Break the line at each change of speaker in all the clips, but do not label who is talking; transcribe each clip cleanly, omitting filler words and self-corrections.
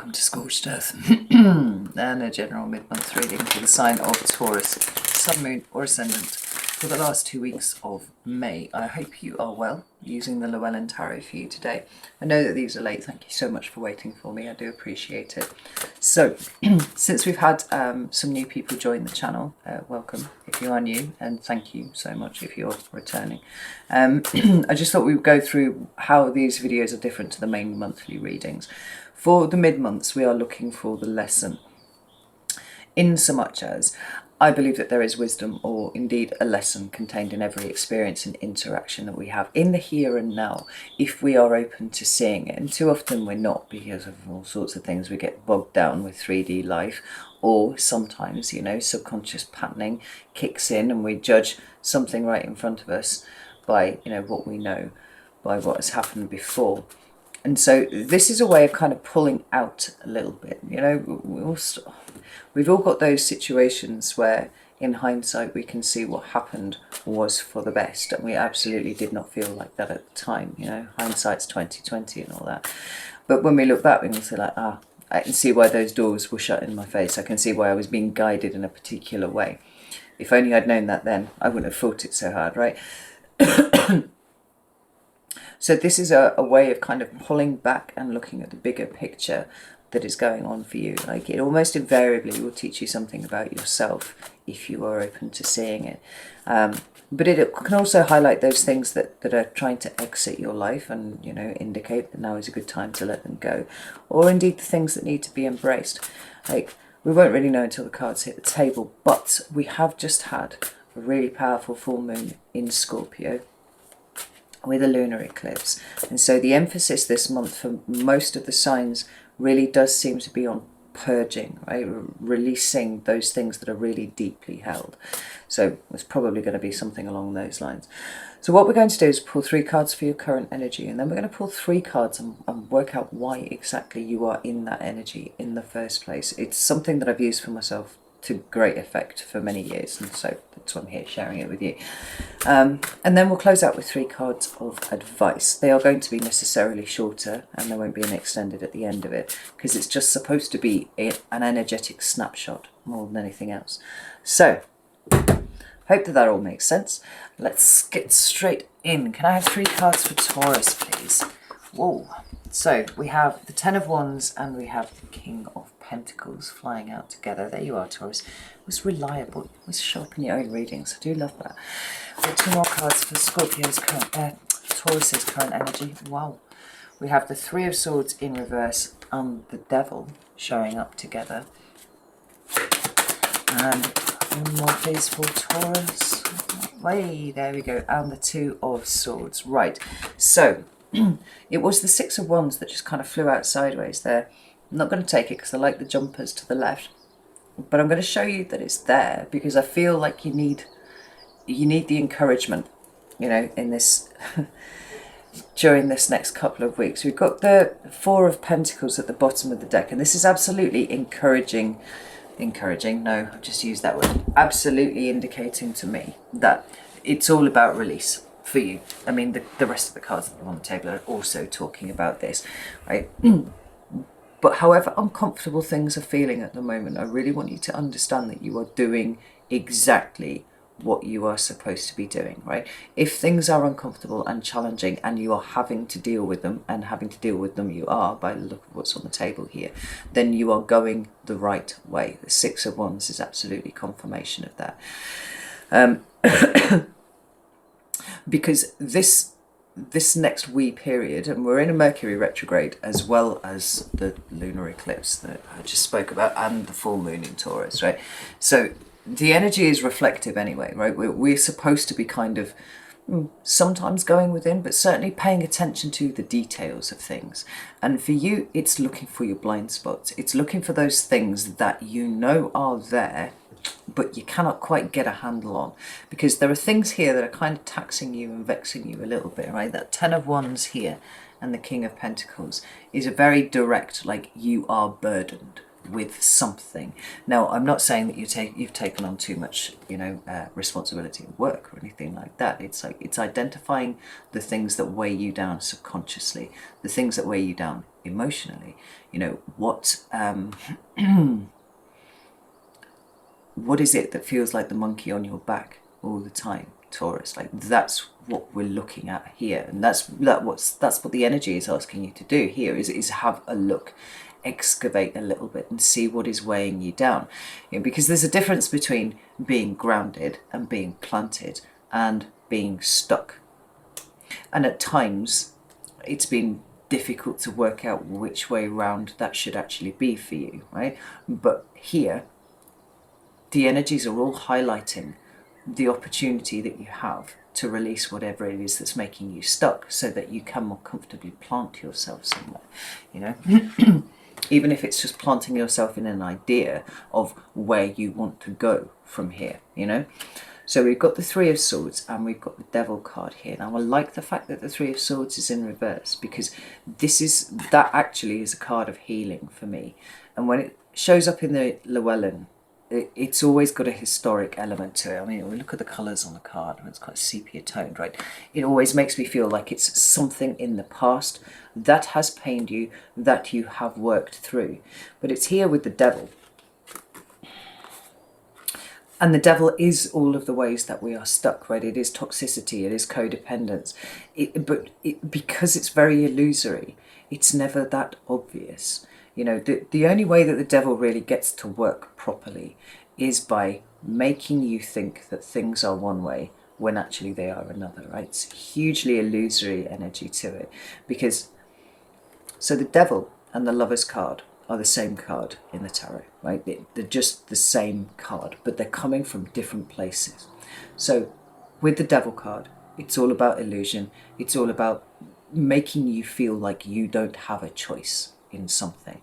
welcome to Scorched Earth and a general mid-month reading for the sign of Taurus, Sun, Moon or Ascendant for the last 2 weeks of May. I hope you are well, using the Llewellyn Tarot for you today. I know that these are late, thank you so much for waiting for me, I do appreciate it. So, since we've had some new people join the channel, welcome if you are new, and thank you so much if you're returning. I just thought we would go through how these videos are different to the main monthly readings. For the mid-months, we are looking for the lesson, in so much as I believe that there is wisdom, or indeed a lesson, contained in every experience and interaction that we have in the here and now, if we are open to seeing it. And too often we're not, because of all sorts of things. We get bogged down with 3D life, or sometimes, you know, subconscious patterning kicks in and we judge something right in front of us by, you know, what we know, by what has happened before. And so this is a way of kind of pulling out a little bit. You know, we've all got those situations where in hindsight we can see what happened was for the best, and we absolutely did not feel like that at the time. You know, hindsight's 20/20 and all that. But when we look back, we can say like, I can see why those doors were shut in my face. I can see why I was being guided in a particular way. If only I'd known that then, I wouldn't have fought it so hard, right? So this is a way of kind of pulling back and looking at the bigger picture that is going on for you. Like, it almost invariably will teach you something about yourself if you are open to seeing it. But it can also highlight those things that are trying to exit your life and, you know, indicate that now is a good time to let them go. Or indeed the things that need to be embraced. Like, we won't really know until the cards hit the table, but we have just had a really powerful full moon in Scorpio with a lunar eclipse, and so the emphasis this month for most of the signs really does seem to be on purging, right? Releasing those things that are really deeply held. So it's probably going to be something along those lines. So what we're going to do is pull 3 cards for your current energy, and then we're going to pull 3 cards and work out why exactly you are in that energy in the first place. It's something that I've used for myself to great effect for many years, and so that's why I'm here sharing it with you. And then we'll close out with 3 cards of advice. They are going to be necessarily shorter, and there won't be an extended at the end of it, because it's just supposed to be an energetic snapshot more than anything else. So hope that all makes sense. Let's get straight in. Can I have 3 cards for Taurus, please? Whoa. So we have the 10 of Wands and we have the King of Pentacles flying out together. There you are, Taurus. It was reliable. It was sharp in your own readings. I do love that. We've got 2 more cards for Scorpio's current, Taurus's current energy. Wow. We have the 3 of Swords in reverse and the Devil showing up together. And one more please for Taurus. Way, there we go. And the 2 of Swords. Right. So it was the 6 of Wands that just kind of flew out sideways there. I'm not going to take it because I like the jumpers to the left, but I'm going to show you that it's there because I feel like you need the encouragement, you know, in this during this next couple of weeks. We've got the 4 of Pentacles at the bottom of the deck, and this is absolutely encouraging, no, I've just used that word, absolutely indicating to me that it's all about release for you. I mean, the rest of the cards that are on the table are also talking about this, right? But however uncomfortable things are feeling at the moment, I really want you to understand that you are doing exactly what you are supposed to be doing, right? If things are uncomfortable and challenging and you are having to deal with them, and having to deal with them you are by the look of what's on the table here, then you are going the right way. The 6 of Wands is absolutely confirmation of that. Because this next wee period, and we're in a Mercury retrograde as well as the lunar eclipse that I just spoke about, and the full moon in Taurus, right? So the energy is reflective anyway, right? We're supposed to be kind of sometimes going within, but certainly paying attention to the details of things. And for you, it's looking for your blind spots. It's looking for those things that you know are there, but you cannot quite get a handle on, because there are things here that are kind of taxing you and vexing you a little bit, right? That 10 of Wands here and the King of Pentacles is a very direct, like, you are burdened, with something. Now, I'm not saying that you've taken on too much, responsibility at work or anything like that. It's like it's identifying the things that weigh you down subconsciously, the things that weigh you down emotionally. What is it that feels like the monkey on your back all the time, Taurus? Like, that's what we're looking at here, and that's what the energy is asking you to do here, is have a look, excavate a little bit and see what is weighing you down. Because there's a difference between being grounded and being planted and being stuck. And at times it's been difficult to work out which way round that should actually be for you, right? But here the energies are all highlighting the opportunity that you have to release whatever it is that's making you stuck, so that you can more comfortably plant yourself somewhere, even if it's just planting yourself in an idea of where you want to go from here, So we've got the Three of Swords and we've got the Devil card here. Now I like the fact that the Three of Swords is in reverse, because that actually is a card of healing for me. And when it shows up in the Llewellyn, it's always got a historic element to it. I mean, we look at the colours on the card, and it's quite sepia toned, right? It always makes me feel like it's something in the past that has pained you, that you have worked through. But it's here with the Devil. And the Devil is all of the ways that we are stuck, right? It is toxicity, it is codependence. Because it's very illusory, it's never that obvious. The only way that the Devil really gets to work properly is by making you think that things are one way when actually they are another, right? It's hugely illusory energy to it. So the Devil and the Lover's card are the same card in the tarot, right? They're just the same card, but they're coming from different places. So with the Devil card, it's all about illusion. It's all about making you feel like you don't have a choice in something.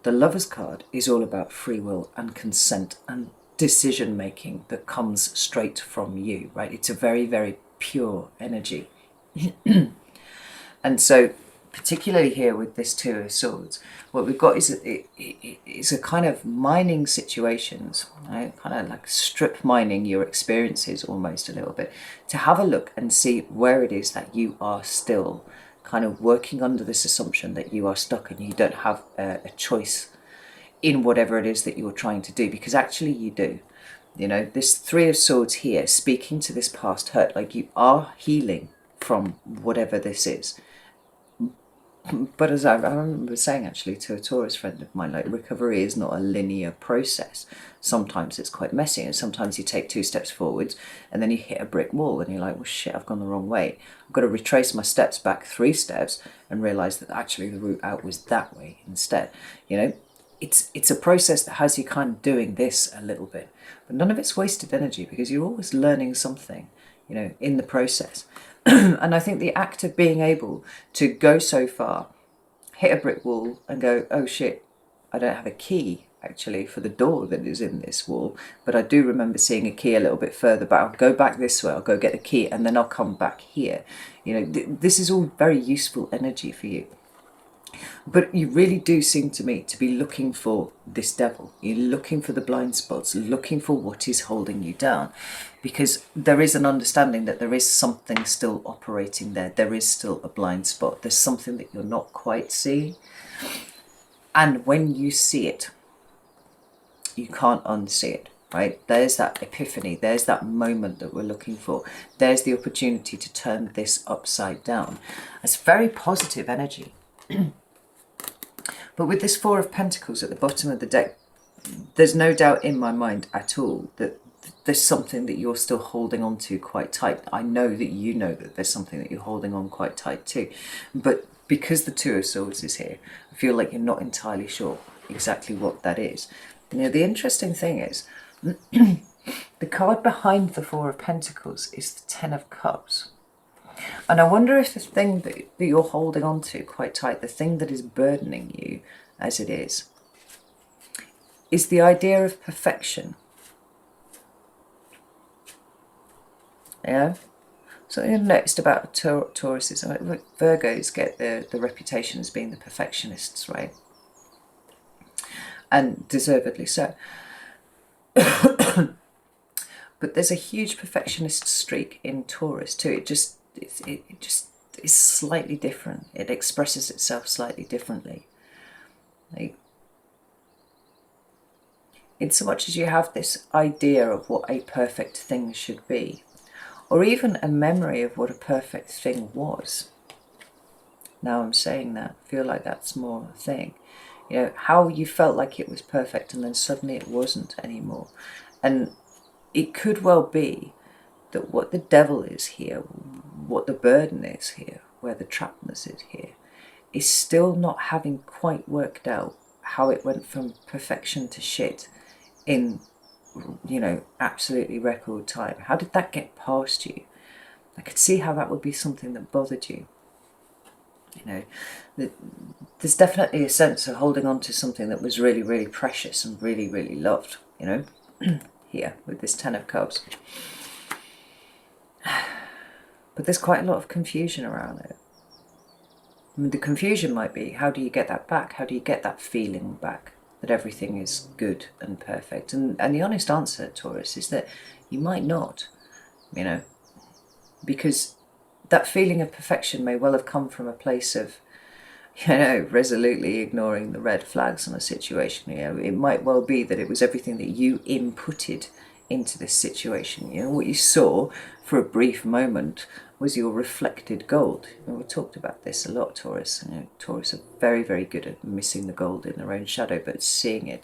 The Lover's card is all about free will and consent and decision making that comes straight from you, right? It's a very, very pure energy. And so particularly here with this Two of Swords, what we've got is a kind of mining situations, right? Kind of like strip mining your experiences almost a little bit, to have a look and see where it is that you are still kind of working under this assumption that you are stuck and you don't have a choice in whatever it is that you're trying to do, because actually you do. This Three of Swords here, speaking to this past hurt, like you are healing from whatever this is. But as I remember saying actually to a Taurus friend of mine, like, recovery is not a linear process. Sometimes it's quite messy, and sometimes you take 2 steps forwards and then you hit a brick wall and you're like, well shit, I've gone the wrong way. I've got to retrace my steps back 3 steps and realise that actually the route out was that way instead. It's a process that has you kind of doing this a little bit, but none of it's wasted energy, because you're always learning something, in the process. And I think the act of being able to go so far, hit a brick wall and go, oh shit, I don't have a key actually for the door that is in this wall, but I do remember seeing a key a little bit further back. I'll go back this way, I'll go get the key, and then I'll come back here. This is all very useful energy for you. But you really do seem to me to be looking for this Devil. You're looking for the blind spots, looking for what is holding you down, because there is an understanding that there is something still operating there. There is still a blind spot. There's something that you're not quite seeing. And when you see it, you can't unsee it, right? There's that epiphany. There's that moment that we're looking for. There's the opportunity to turn this upside down. It's very positive energy. But with this Four of Pentacles at the bottom of the deck, there's no doubt in my mind at all that there's something that you're still holding on to quite tight. I know that you know that there's something that you're holding on quite tight to. But because the Two of Swords is here, I feel like you're not entirely sure exactly what that is. The interesting thing is, the card behind the Four of Pentacles is the Ten of Cups. And I wonder if the thing that you're holding on to quite tight, the thing that is burdening you as it is the idea of perfection. Yeah? Something I've noticed about Tauruses, Virgos get the reputation as being the perfectionists, right? and deservedly so. But there's a huge perfectionist streak in Taurus too. It just is slightly different. It expresses itself slightly differently. Like, in so much as you have this idea of what a perfect thing should be, or even a memory of what a perfect thing was. Now I'm saying that, I feel like that's more a thing. You know, how you felt like it was perfect and then suddenly it wasn't anymore. And it could well be that what the devil is here, what the burden is here, where the trappedness is here, is still not having quite worked out how it went from perfection to shit in, you know, absolutely record time. How did that get past you? I could see how that would be something that bothered you. You know, there's definitely a sense of holding on to something that was really, really precious and really, really loved, you know, here with this Ten of Cups. But there's quite a lot of confusion around it. I mean, the confusion might be, how do you get that back? How do you get that feeling back that everything is good and perfect? And the honest answer, Taurus, is that you might not, you know, because that feeling of perfection may well have come from a place of, you know, resolutely ignoring the red flags on a situation. You know, it might well be that it was everything that you inputted into this situation. You know, what you saw for a brief moment was your reflected gold. You know, we talked about this a lot, Taurus. You know, Taurus are very, very good at missing the gold in their own shadow, but seeing it,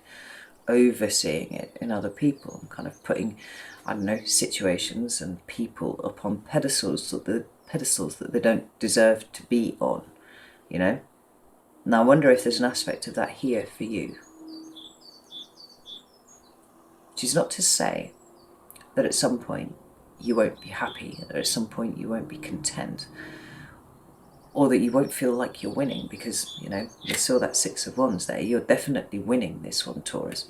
overseeing it in other people, and kind of putting, I don't know, situations and people upon pedestals that they don't deserve to be on, you know. Now I wonder if there's an aspect of that here for you. Which is not to say that at some point you won't be happy, or at some point you won't be content, or that you won't feel like you're winning, because, you know, you saw that Six of Wands there. You're definitely winning this one, Taurus.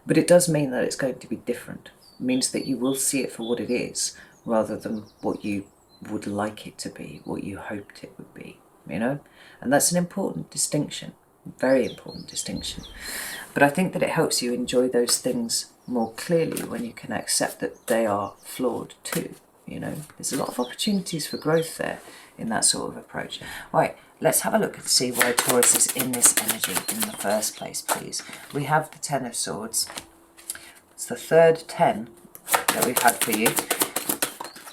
But it does mean that it's going to be different. It means that you will see it for what it is, rather than what you would like it to be, what you hoped it would be, you know? And that's an important distinction, very important distinction. But I think that it helps you enjoy those things more clearly when you can accept that they are flawed too, you know? There's a lot of opportunities for growth there in that sort of approach. Right, let's have a look and see why Taurus is in this energy in the first place, please. We have the Ten of Swords. It's the third 10 that we've had for you.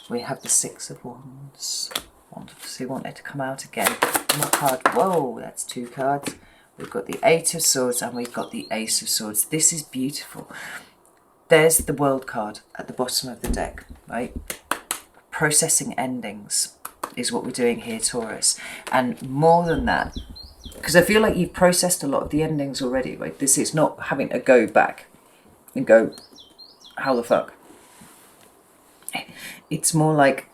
We have the Six of Wands. Obviously want it to come out again. More card. Whoa, that's 2 cards. We've got the Eight of Swords and we've got the Ace of Swords. This is beautiful. There's the World card at the bottom of the deck, right? Processing endings is what we're doing here, Taurus. And more than that, because I feel like you've processed a lot of the endings already, right? This is not having to go back and go, how the fuck? It's more like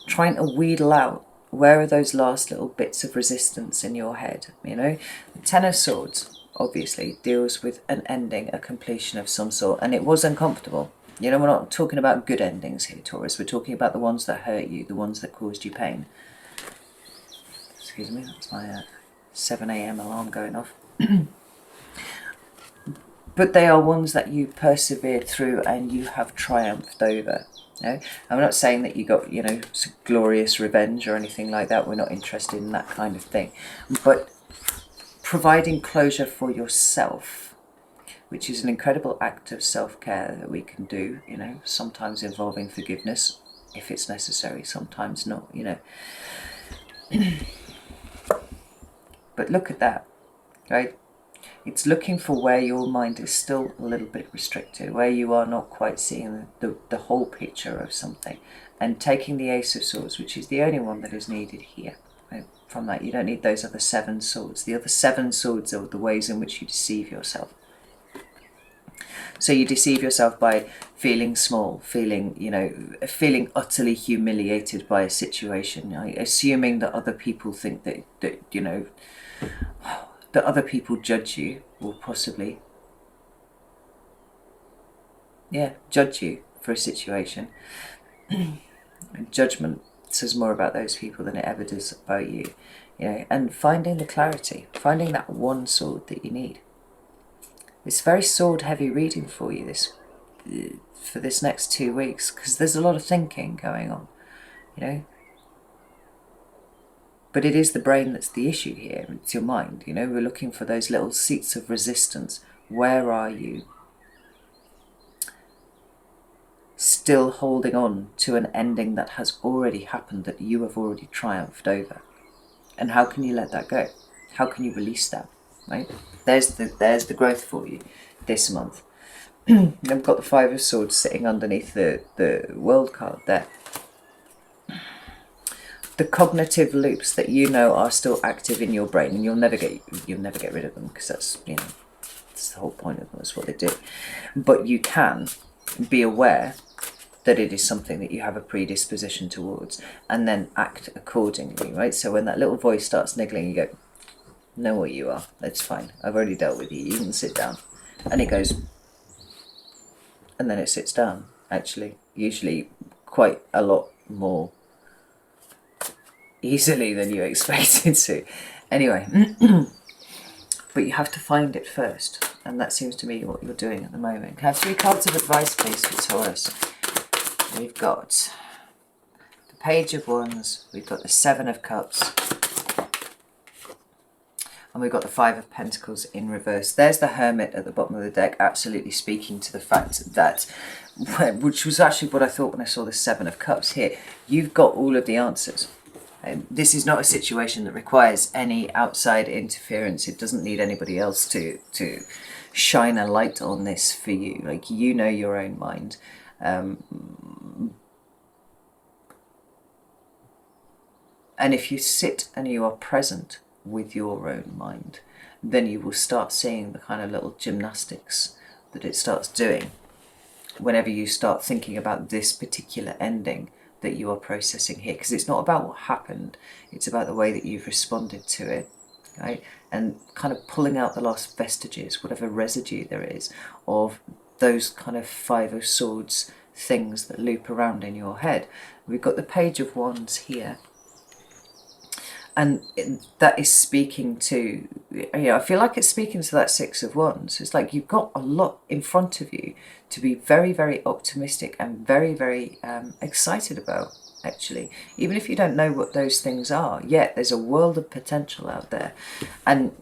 trying to wheedle out, where are those last little bits of resistance in your head, you know? The Ten of Swords, obviously, deals with an ending, a completion of some sort, and it was uncomfortable. You know, we're not talking about good endings here, Taurus. We're talking about the ones that hurt you, the ones that caused you pain. Excuse me, that's my 7 a.m. alarm going off. But they are ones that you persevered through and you have triumphed over. You know? I'm not saying that you got, you know, some glorious revenge or anything like that. We're not interested in that kind of thing. But providing closure for yourself, which is an incredible act of self-care that we can do, you know, sometimes involving forgiveness if it's necessary, sometimes not, you know. But look at that, right? It's looking for where your mind is still a little bit restricted, where you are not quite seeing the whole picture of something, and taking the Ace of Swords, which is the only one that is needed here. Right? From that, you don't need those other 7 swords. The other 7 swords are the ways in which you deceive yourself. So you deceive yourself by feeling small, feeling, you know, feeling utterly humiliated by a situation, right? Assuming that other people think that you know, that other people judge you, or possibly, yeah, judge you for a situation. Judgment says more about those people than it ever does about you. You know, and finding the clarity, finding that one sword that you need. It's very sword heavy reading for you for this next 2 weeks, because there's a lot of thinking going on, you know. But it is the brain that's the issue here. It's your mind, you know. We're looking for those little seats of resistance. Where are you still holding on to an ending that has already happened, that you have already triumphed over? And how can you let that go? How can you release that, right? There's the growth for you this month. I've got the Five of Swords sitting underneath the World card there. The cognitive loops that you know are still active in your brain, and you'll never get rid of them, because that's, you know, that's the whole point of them. That's what they do. But you can be aware that it is something that you have a predisposition towards, and then act accordingly, right? So when that little voice starts niggling, you go, know what you are, that's fine, I've already dealt with you, you can sit down. And it goes, and then it sits down, actually, usually quite a lot more easily than you expected to. Anyway, but you have to find it first, and that seems to me what you're doing at the moment. Can I have 3 cards of advice, please, for Taurus? We've got the Page of Wands, we've got the Seven of Cups, and we've got the Five of Pentacles in reverse. There's the Hermit at the bottom of the deck, absolutely speaking to the fact that, which was actually what I thought when I saw the Seven of Cups here, you've got all of the answers. This is not a situation that requires any outside interference. It doesn't need anybody else to shine a light on this for you. Like, you know your own mind. And if you sit and you are present with your own mind, then you will start seeing the kind of little gymnastics that it starts doing whenever you start thinking about this particular ending that you are processing here, because it's not about what happened, it's about the way that you've responded to it, right? And kind of pulling out the last vestiges, whatever residue there is of those kind of Five of Swords things that loop around in your head. We've got the Page of Wands here, and that is speaking to, you know, I feel like it's speaking to that Six of Wands. It's like you've got a lot in front of you to be very, very optimistic and very, very excited about, actually. Even if you don't know what those things are yet, there's a world of potential out there. And,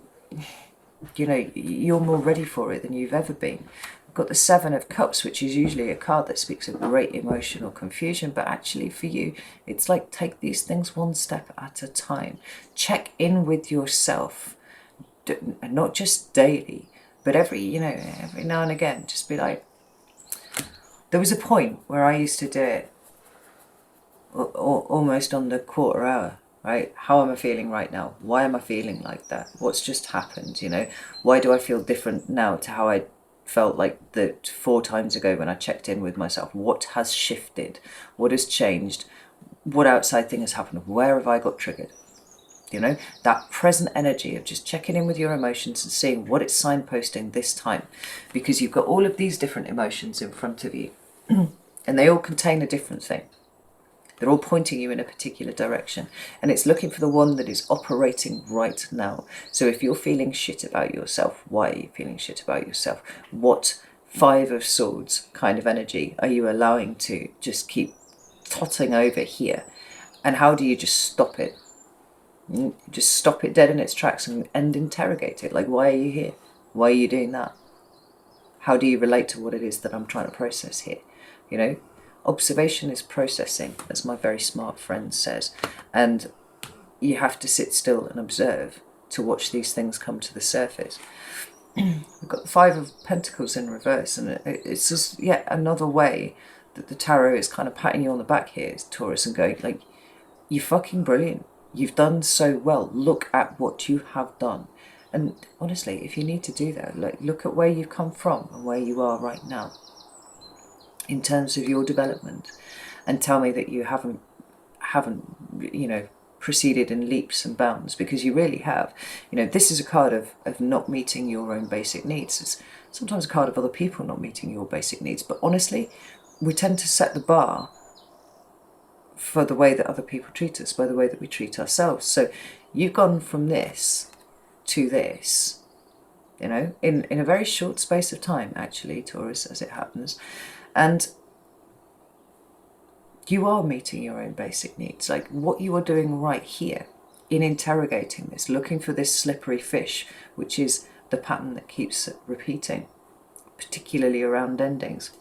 you know, you're more ready for it than you've ever been. We've got the Seven of Cups, which is usually a card that speaks of great emotional confusion, but actually for you, it's like, take these things one step at a time. Check in with yourself, not just daily, but every now and again, just be like, there was a point where I used to do it almost on the quarter hour, right? How am I feeling right now? Why am I feeling like that? What's just happened, you know? Why do I feel different now to how I felt like the 4 times ago when I checked in with myself? What has shifted? What has changed? What outside thing has happened? Where have I got triggered? You know, that present energy of just checking in with your emotions and seeing what it's signposting this time, because you've got all of these different emotions in front of you and they all contain a different thing. They're all pointing you in a particular direction, and it's looking for the one that is operating right now. So if you're feeling shit about yourself, why are you feeling shit about yourself? What Five of Swords kind of energy are you allowing to just keep totting over here? And how do you just stop it? Just stop it dead in its tracks and interrogate it. Like, why are you here? Why are you doing that? How do you relate to what it is that I'm trying to process here? You know, observation is processing, as my very smart friend says. And you have to sit still and observe to watch these things come to the surface. We've got the Five of Pentacles in reverse, and it's just yet another way that the tarot is kind of patting you on the back here, Taurus, and going like, you're fucking brilliant. You've done so well. Look at what you have done. And honestly, if you need to do that, like, look at where you've come from and where you are right now in terms of your development, and tell me that you haven't you know, proceeded in leaps and bounds, because you really have. You know, this is a card of not meeting your own basic needs. It's sometimes a card of other people not meeting your basic needs, but honestly, we tend to set the bar for the way that other people treat us, by the way that we treat ourselves. So you've gone from this to this, you know, in a very short space of time, actually, Taurus, as it happens. And you are meeting your own basic needs. Like what you are doing right here in interrogating this, looking for this slippery fish, which is the pattern that keeps repeating, particularly around endings,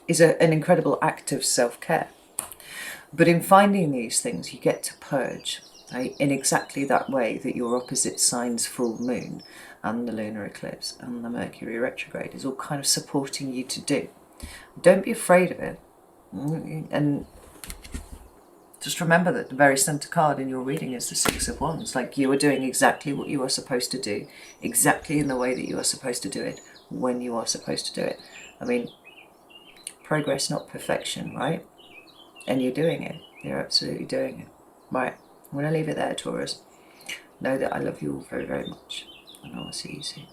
is an incredible act of self-care. But in finding these things, you get to purge, right, in exactly that way that your opposite signs full moon and the lunar eclipse and the Mercury retrograde is all kind of supporting you to do. Don't be afraid of it. And just remember that the very center card in your reading is the Six of Wands. Like you are doing exactly what you are supposed to do, exactly in the way that you are supposed to do it, when you are supposed to do it. I mean, progress, not perfection, right? And you're doing it. You're absolutely doing it. Right. I'm going to leave it there, Taurus. Know that I love you all very, very much. And I will see you soon.